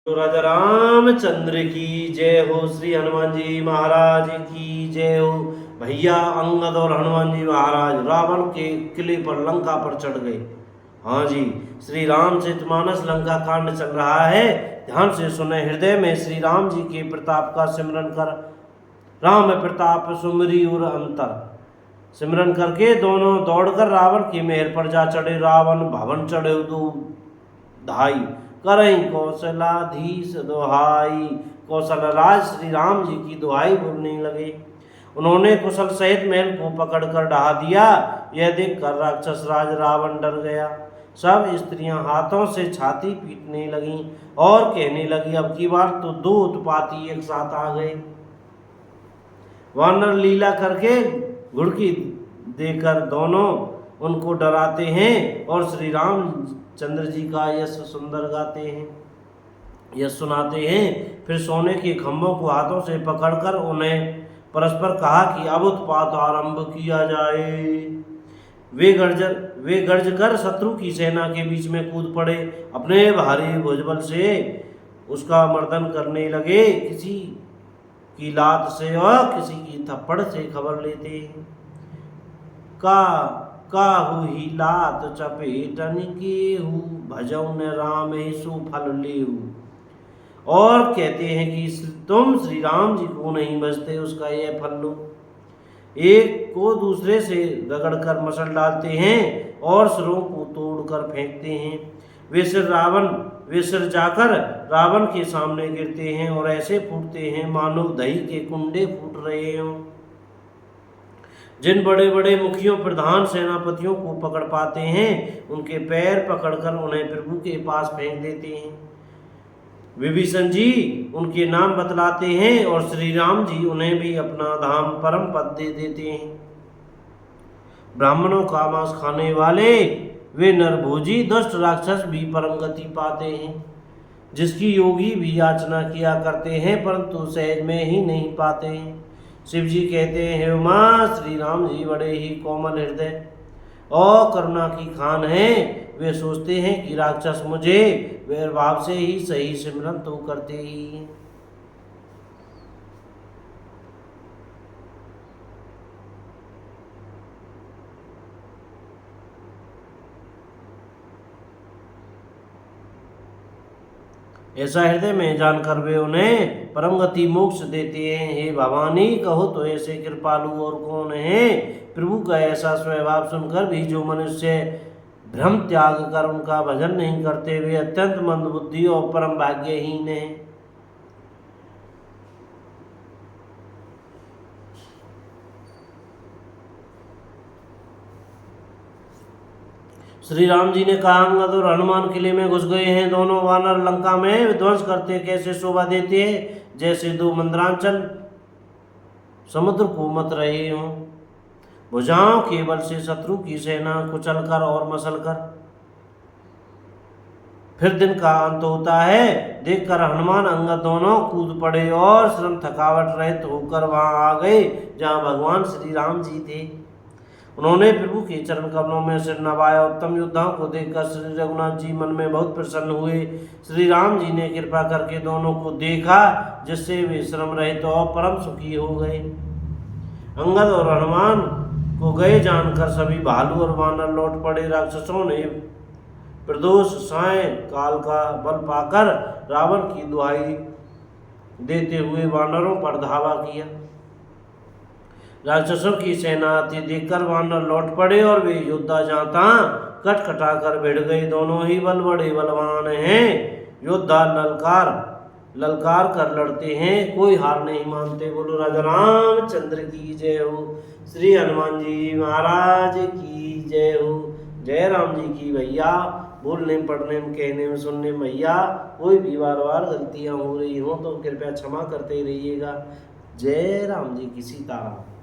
राजा रामचंद्र की जय हो। श्री हनुमान जी महाराज की जय हो। भैया अंगद और हनुमान जी महाराज रावण के किले पर लंका पर चढ़ गए। हाँ जी, श्री रामचरितमानस लंका कांड चल रहा है। ध्यान से सुने। हृदय में श्री राम जी के प्रताप का सिमरन कर। राम प्रताप सुमरी और अंतर सिमरन करके दोनों दौड़कर रावण के महल पर जा चढ़े। रावण भवन चढ़े दो धाई करई कौशलाधीश दुहाई। कौशल राज श्री राम जी की दुहाई बोलने लगे। उन्होंने कुशल सहित महल को पकड़कर ढहा दिया। यह देखकर राक्षस राज रावण डर गया। सब स्त्रियां हाथों से छाती पीटने लगीं और कहने लगी, अब की बार तो दो उत्पाती एक साथ आ गए। वानर लीला करके घुड़की देकर दोनों उनको डराते हैं और श्री राम चंद्र जी का यश सुंदर गाते हैं, यश सुनाते हैं। फिर सोने के खंभों को हाथों से पकड़कर उन्हें परस्पर कहा कि अब उत्पात आरंभ किया जाए। वे गर्ज कर शत्रु की सेना के बीच में कूद पड़े। अपने भारी भुजबल से उसका मर्दन करने लगे। किसी की लात से और किसी की थप्पड़ से खबर लेते हैं। काहू ही लात चपेटन केहू भजौन राम सु फल लेहू। और कहते हैं कि तुम श्री राम जी को नहीं बचते, उसका यह फल लो। एक को दूसरे से रगड़कर मसल डालते हैं और सिरों को तोड़कर फेंकते हैं। वे सिर जाकर रावण के सामने गिरते हैं और ऐसे फूटते हैं मानो दही के कुंडे फूट रहे हों। जिन बड़े बड़े मुखियों प्रधान सेनापतियों को पकड़ पाते हैं, उनके पैर पकड़कर उन्हें प्रभु के पास फेंक देते हैं। विभीषण जी उनके नाम बतलाते हैं और श्री राम जी उन्हें भी अपना धाम परम पद दे देते हैं। ब्राह्मणों का मांस खाने वाले वे नरभोजी दुष्ट राक्षस भी परम गति पाते हैं, जिसकी योगी भी याचना किया करते हैं परंतु सहज में ही नहीं पाते हैं। शिव जी कहते हैं, हे उमा, श्री राम जी बड़े ही कोमल हृदय और करुणा की खान हैं। वे सोचते हैं कि राक्षस मुझे वैर भाव से ही सही सिमरन तो करते ही। ऐसा हृदय में जानकर वे उन्हें परम गति मोक्ष देते हैं। हे भवानी, कहो तो ऐसे कृपालु और कौन है। प्रभु का ऐसा स्वभाव सुनकर भी जो मनुष्य भ्रम त्याग कर उनका भजन नहीं करते, वे अत्यंत मंदबुद्धि और परम भाग्यहीन हैं। श्री राम जी ने कहा, अंगद और हनुमान किले में घुस गए हैं। दोनों वानर लंका में विध्वंस करते कैसे शोभा देते हैं, जैसे दो मंदरांचल समुद्र को मत रहे हों। भुजाओं के बल से शत्रु की सेना कुचलकर और मसलकर। फिर दिन का अंत होता है। देखकर हनुमान अंगद दोनों कूद पड़े और श्रम थकावट रहित होकर वहां आ गए जहां भगवान श्री राम जी थे। उन्होंने प्रभु के चरण कमलों में सिर नवाया। उत्तम योद्धाओं को देखकर श्री रघुनाथ जी मन में बहुत प्रसन्न हुए। श्री राम जी ने कृपा करके दोनों को देखा, जिससे वे श्रम रहित और परम सुखी हो गए। अंगद और हनुमान को गए जानकर सभी भालू और वानर लौट पड़े। राक्षसों ने प्रदोष साय काल का बल पाकर रावण की दुहाई देते हुए वानरों पर धावा किया। राक्षसों की सेना आती देखकर वानर लौट पड़े और वे योद्धा जहाँ तहाँ कटकटा कर भिड़ गए। दोनों ही बल बड़े बलवान हैं। योद्धा ललकार कर लड़ते हैं, कोई हार नहीं मानते। बोलो राजा रामचंद्र की जय हो। श्री हनुमान जी महाराज की जय हो। जय राम जी की। भैया बोलने पढ़ने में कहने में सुनने में भैया कोई भी बार गलतियाँ हो रही हो तो कृपया क्षमा करते रहिएगा। जय राम जी की। सीताराम।